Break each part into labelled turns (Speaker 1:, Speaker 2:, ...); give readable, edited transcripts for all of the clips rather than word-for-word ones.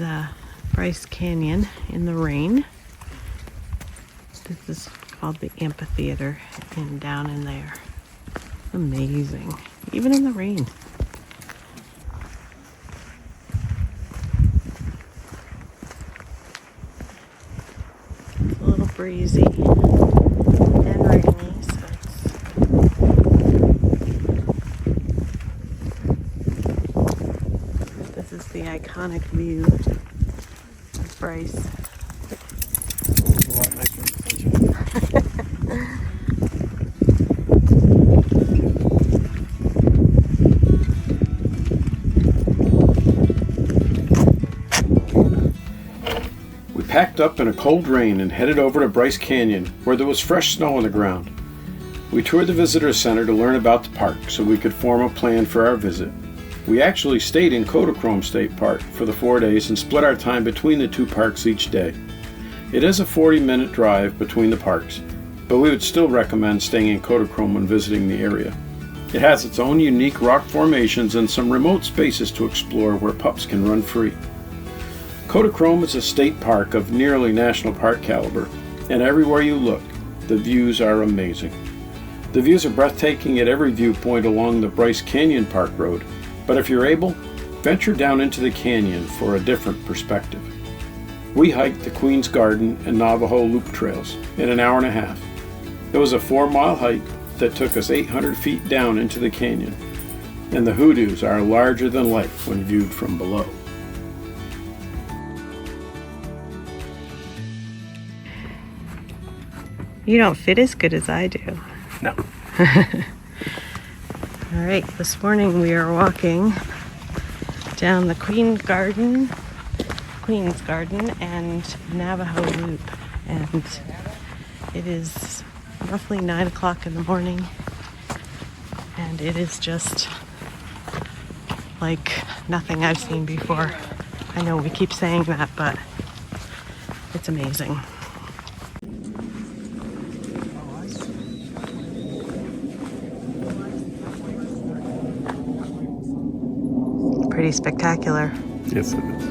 Speaker 1: is Bryce Canyon in the rain. This is called the amphitheater, and down in there. Amazing, even in the rain. It's a little breezy and rainy, so this is the iconic view of Bryce.
Speaker 2: We packed up in a cold rain and headed over to Bryce Canyon, where there was fresh snow on the ground. We toured the visitor center to learn about the park so we could form a plan for our visit. We actually stayed in Kodachrome State Park for the 4 days and split our time between the two parks each day. It is a 40-minute drive between the parks, but we would still recommend staying in Kodachrome when visiting the area. It has its own unique rock formations and some remote spaces to explore where pups can run free. Kodachrome is a state park of nearly national park caliber, and everywhere you look, the views are amazing. The views are breathtaking at every viewpoint along the Bryce Canyon Park Road, but if you're able, venture down into the canyon for a different perspective. We hiked the Queen's Garden and Navajo Loop trails in an hour and a half. It was a 4-mile hike that took us 800 feet down into the canyon, and the hoodoos are larger than life when viewed from below.
Speaker 1: You don't fit as good as I do.
Speaker 2: No.
Speaker 1: All right, this morning we are walking down the Queen's Garden and Navajo Loop, and it is roughly 9 o'clock in the morning, and it is just like nothing I've seen before. I know we keep saying that, but it's amazing. Pretty spectacular.
Speaker 2: Yes, it is.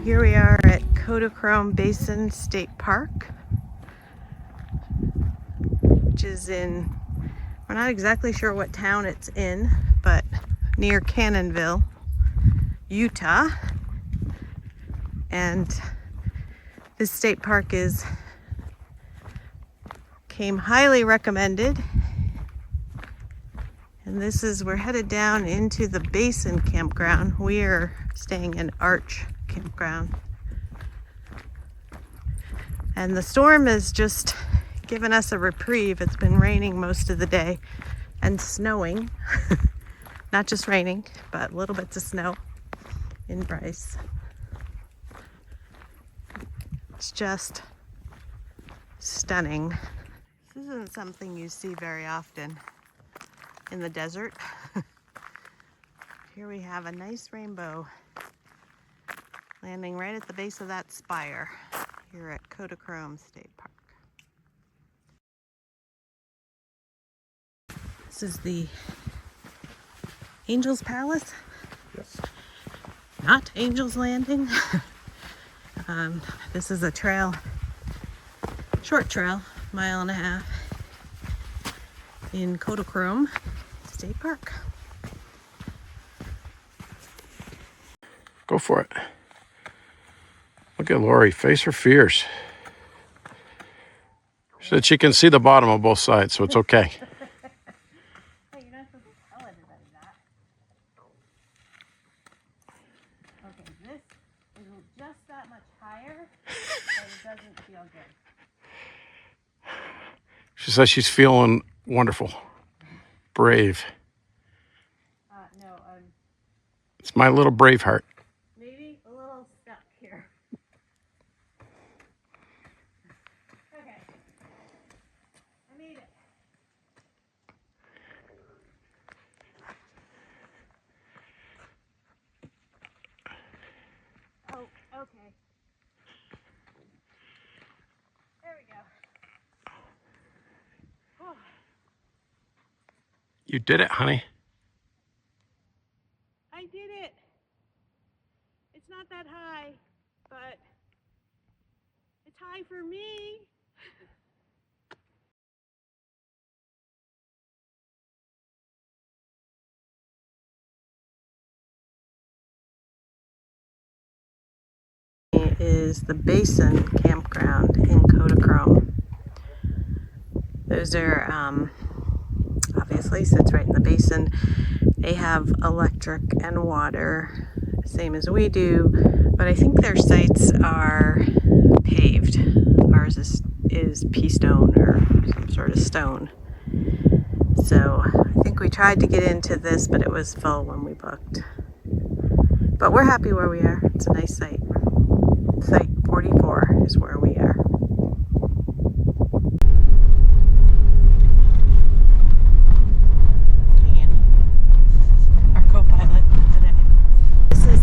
Speaker 1: Here we are at Kodachrome Basin State Park, which is in, we're not exactly sure what town it's in, but near Cannonville, Utah. And this state park came highly recommended. And we're headed down into the Basin campground. We are staying in Arch campground. And the storm has just given us a reprieve. It's been raining most of the day and snowing. Not just raining, but little bits of snow in Bryce. It's just stunning. This isn't something you see very often in the desert. Here we have a nice rainbow landing right at the base of that spire here at Kodachrome State Park. This is the Angel's Palace.
Speaker 2: Yes.
Speaker 1: Not Angel's Landing. This is a trail, short trail, 1.5 miles in Kodachrome State Park.
Speaker 2: Go for it. Look at Lori. Face her fears. She said she can see the bottom of both sides, so it's okay.
Speaker 1: Hey, you're not supposed to tell everybody that. Okay, this is just that much higher, but it doesn't feel good.
Speaker 2: She says she's feeling wonderful. Brave.
Speaker 1: No,
Speaker 2: It's my little brave heart.
Speaker 1: maybe a little stuck here. Okay. I made it. Oh, okay. There we go. Whew.
Speaker 2: You did it, honey.
Speaker 1: I did it. It's not that high, but it's high for me. Is the Basin Campground in Kodachrome. Those are obviously sits right in the basin. They have electric and water, same as we do, but I think their sites are paved. Ours is pea stone or some sort of stone. So I think we tried to get into this, but it was full when we booked. But we're happy where we are. It's a nice site. Site 44 is where we are. Annie, our co-pilot today. This is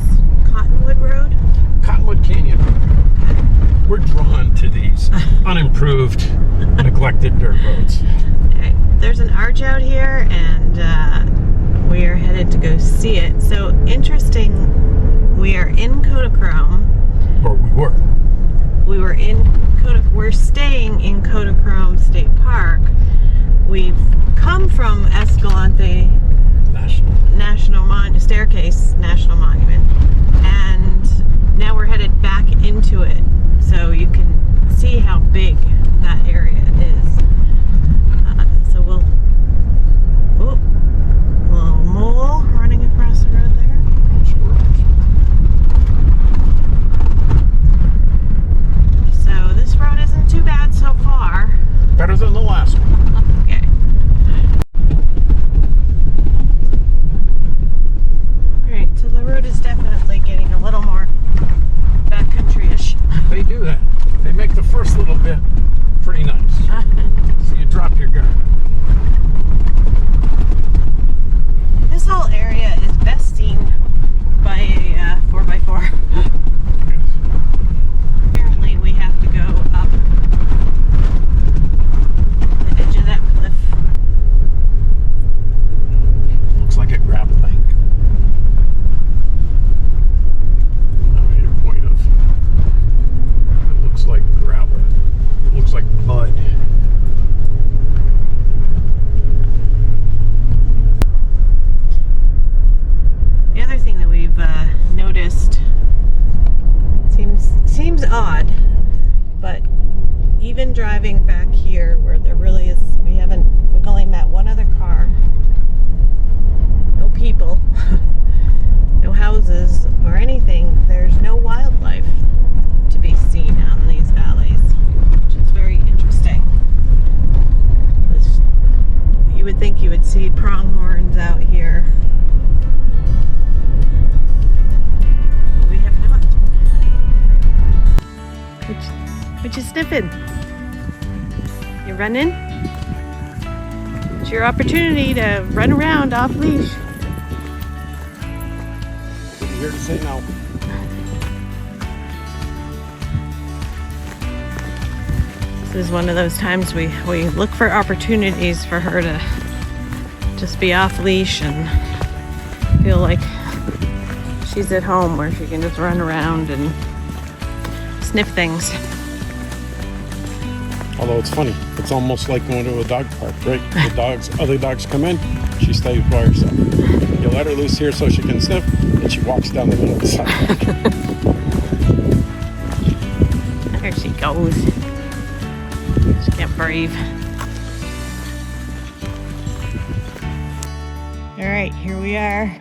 Speaker 1: Cottonwood Road.
Speaker 2: Cottonwood Canyon. We're drawn to these unimproved, neglected dirt roads.
Speaker 1: Okay. There's an arch out here, and we are headed to go see it. So interesting, we are in Kodachrome.
Speaker 2: Or we were.
Speaker 1: We're staying in Kodachrome State Park. We've come from Escalante National Staircase National Monument, and now we're headed back into it, so you can see how big that area is. So we'll, oh, little mole running across the road there. This road isn't too bad so far.
Speaker 2: Better than the last one.
Speaker 1: Okay. Alright, so the road is definitely getting a little more backcountry-ish.
Speaker 2: They do that. They make the first little bit pretty nice. So you drop your guard.
Speaker 1: This whole area is best seen by a 4x4. Apparently we have to go up the edge of that cliff.
Speaker 2: Looks like a gravel bank. I made a point of. It looks like gravel. It looks like mud.
Speaker 1: The other thing that we've noticed seems odd, but even driving back here where there really is, we've only met one other car, no people, no houses or anything. There's no wildlife to be seen out in these valleys, which is very interesting. You would think you would see pronghorns out here. We have not. What you sniffing? You running? It's your opportunity to run around off leash.
Speaker 2: What are you here to say now?
Speaker 1: This is one of those times we look for opportunities for her to just be off leash and feel like she's at home where she can just run around and sniff things.
Speaker 2: Although it's funny, it's almost like going to a dog park, right? The other dogs come in, she stays by herself. You let her loose here so she can sniff, and she walks down the middle of the sidewalk.
Speaker 1: There she goes. She can't breathe. All right, here we are.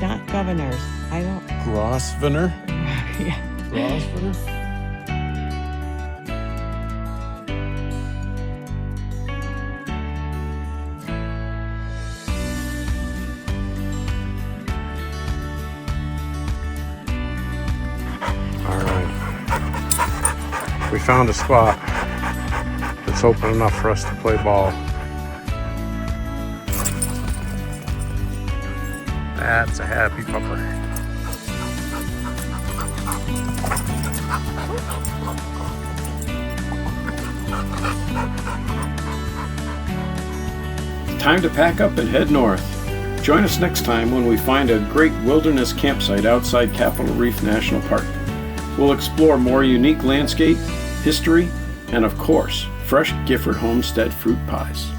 Speaker 1: Not governors. I don't.
Speaker 2: Grosvenor?
Speaker 1: Yeah.
Speaker 2: Grosvenor? We found a spot that's open enough for us to play ball. That's a happy pupper. Time to pack up and head north. Join us next time when we find a great wilderness campsite outside Capitol Reef National Park. We'll explore more unique landscape, history, and of course, fresh Gifford Homestead fruit pies.